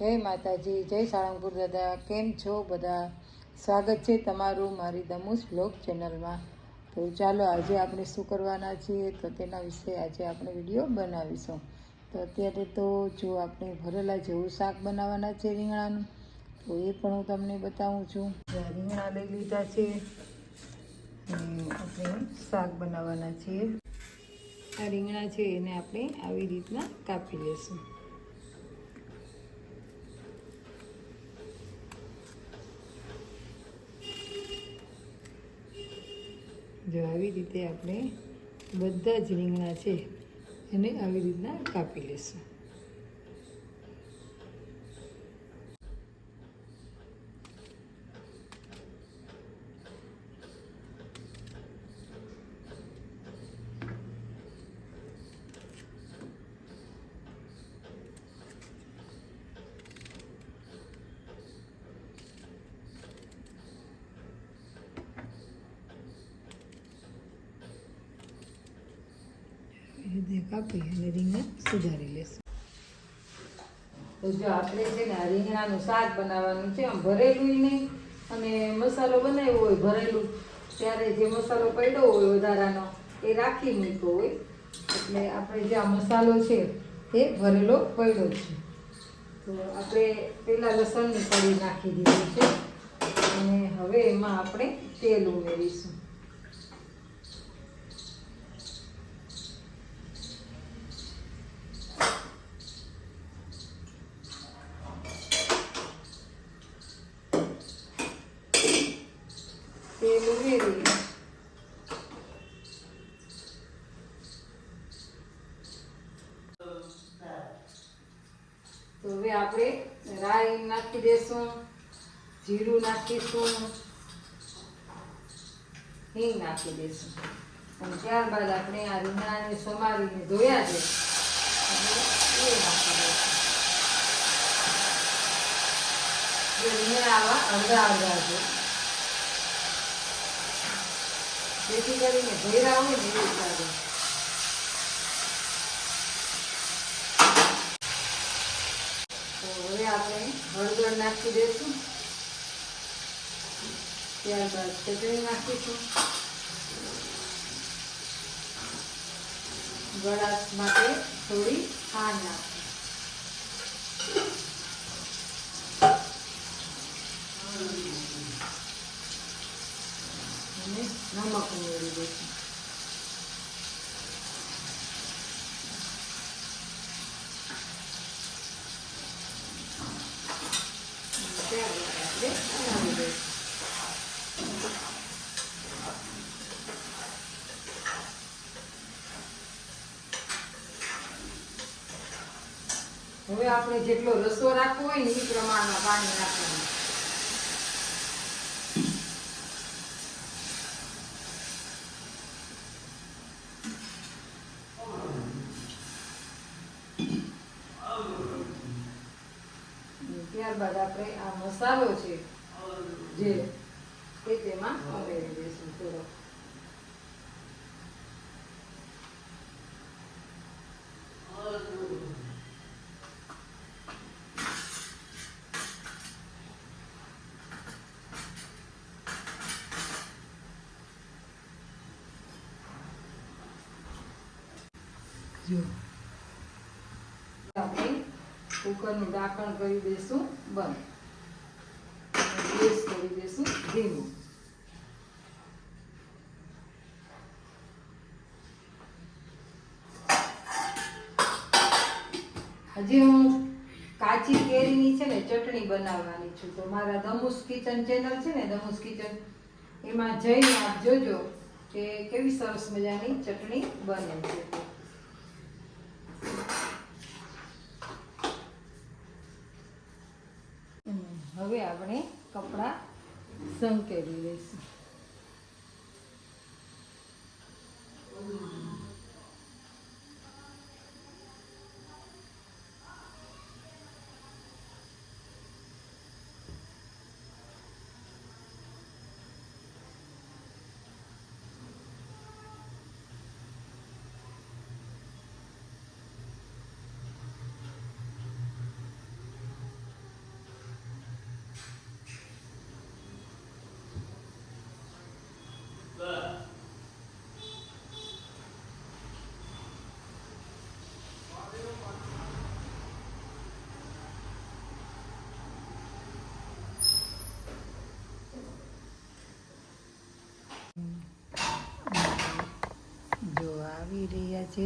જય માતાજી, જય સાળંગપુર દાદા. કેમ છો બધા? સ્વાગત છે તમારું મારી દમુસ બ્લોગ ચેનલમાં. તો ચાલો આજે આપણે શું કરવાના છીએ તો તેના વિશે આજે આપણે વિડીયો બનાવીશું. તો અત્યારે તો જો આપણે ભરેલા જેવું શાક બનાવવાના છે રીંગણાનું, તો એ પણ હું તમને બતાવું છું. રીંગણા લઈ લીધા છે અને આપણે શાક બનાવવાના છીએ. આ રીંગણા છે એને આપણે આવી રીતના કાપી લઈશું. જો આવી રીતે આપણે બધા જ રીંગણા છે એને આવી રીતના કાપી લઈશું. રીતે કાપી અને રીંગણા સુધારી લેશું. તો જો આપણે છે ને આ રીંગણાનું શાક બનાવવાનું છે, આમ ભરેલું નહીં અને મસાલો બનાવ્યો હોય ભરેલું ત્યારે જે મસાલો પડ્યો હોય વધારાનો એ રાખી મૂક્યો હોય, એટલે આપણે જે આ મસાલો છે એ ભરેલો પડ્યો છે. તો આપણે પહેલાં લસણની કળી નાખી દીધી છે અને હવે એમાં આપણે તેલ ઉમેરીશું. તેલ ઉમેરી તો હવે આપણે રાઈ નાખી દેશું, જીરું નાખીશું, હિંગ નાખી દઈશું અને ત્યારબાદ આપણે આ રીંગણાને સમારીને ધોયા છે એ નાખી દઈશું. રીંગણા આવા અડધા અડધા છે, જેથી કરીને ભેરા હોય ને એવું લાગે. તો હવે આપણે હળદર નાખી દઈશું, ત્યારબાદ ચટણી નાખીશું, ગળાશ માટે થોડી ખાંડ નાખીશું અને નમક ઉમેરી દઈશું. હવે આપણે જેટલો રસો રાખવો હોય ને એ પ્રમાણમાં પાણી નાખવાનું. ત્યારબાદ આપણે આ મસાલો છે જે એ તેમાં ઉમેરી દઈશું થોડો. જો આપણે કુકરનું ઢાંકણ કરી દઈશું બંધ, ગેસ કરી દઈશું ધીમું. હજી હું કાચી કેરીની છે ને ચટણી બનાવવાની છું. તો મારા દમુસ કિચન ચેનલ છે ને દમુસ કિચન, એમાં જઈને આપ જોજો કે કેવી સરસ મજાની ચટણી બને છે. હવે આપણે કપડાં સંકેલી લઈશું. આવી રહ્યા છે.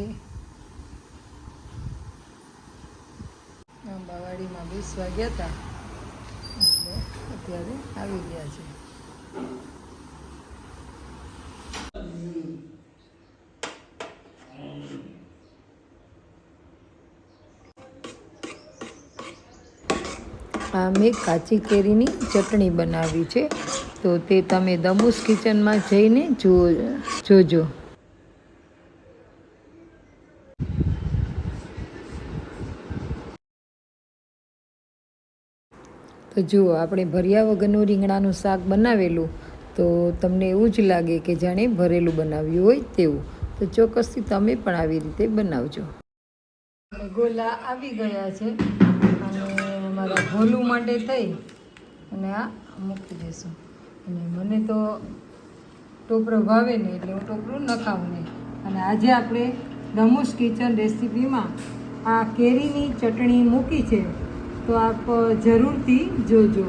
આંબાવાડીમાં બેસવા ગયા હતા એટલે અત્યારે આવી ગયા છે. આ મેં કાચી કેરીની ચટણી બનાવી છે, તો તે તમે દમુસ કિચનમાં જઈને જોજો. તો જુઓ, આપણે ભર્યા વગરનું રીંગણાનું શાક બનાવેલું તો તમને એવું જ લાગે કે જાણે ભરેલું બનાવ્યું હોય તેવું. તો ચોક્કસથી તમે પણ આવી રીતે બનાવજો. ગોલા આવી ગયા છે અને અમારા ભોલું માટે થઈ અને આ મૂકી દઈશું. અને મને તો ટોપરો ભાવે નહીં એટલે હું ટોપરું ન ખાઉં નહીં. અને આજે આપણે દમુસ કિચન રેસીપીમાં આ કેરીની ચટણી મૂકી છે, તો આપ જરૂરથી જોજો.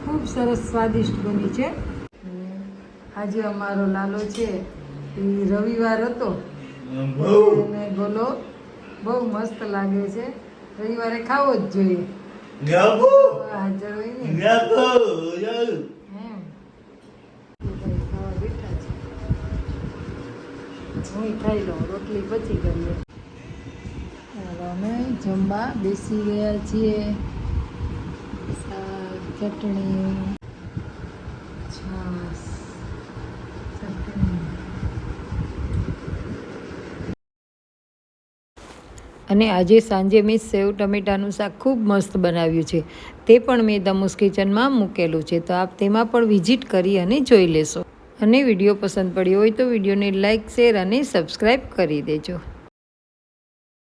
ખૂબ સરસ સ્વાદિષ્ટ બની છે. આજે અમારો લાલો છે એ રવિવાર હતો અને ગોલો બહુ મસ્ત લાગે છે. રવિવારે ખાવો જ જોઈએ. હાજર હોય ને ખાવા બેઠા છે. હું ખાઈ લઉં, રોટલી પછી કરીએ. અમે જમવા બેસી ગયા છીએ. શાક, ચટણી, છાશ, ચટણી. અને આજે સાંજે મેં સેવ ટમેટાનું શાક ખૂબ મસ્ત બનાવ્યું છે. તે પણ મેં દમુસ કિચનમાં મૂકેલું છે, તો આપ તેમાં પણ વિઝિટ કરી અને જોઈ લેશો. અને વિડીયો પસંદ પડ્યો હોય તો વિડીયોને લાઇક, શેર અને સબસ્ક્રાઈબ કરી દેજો.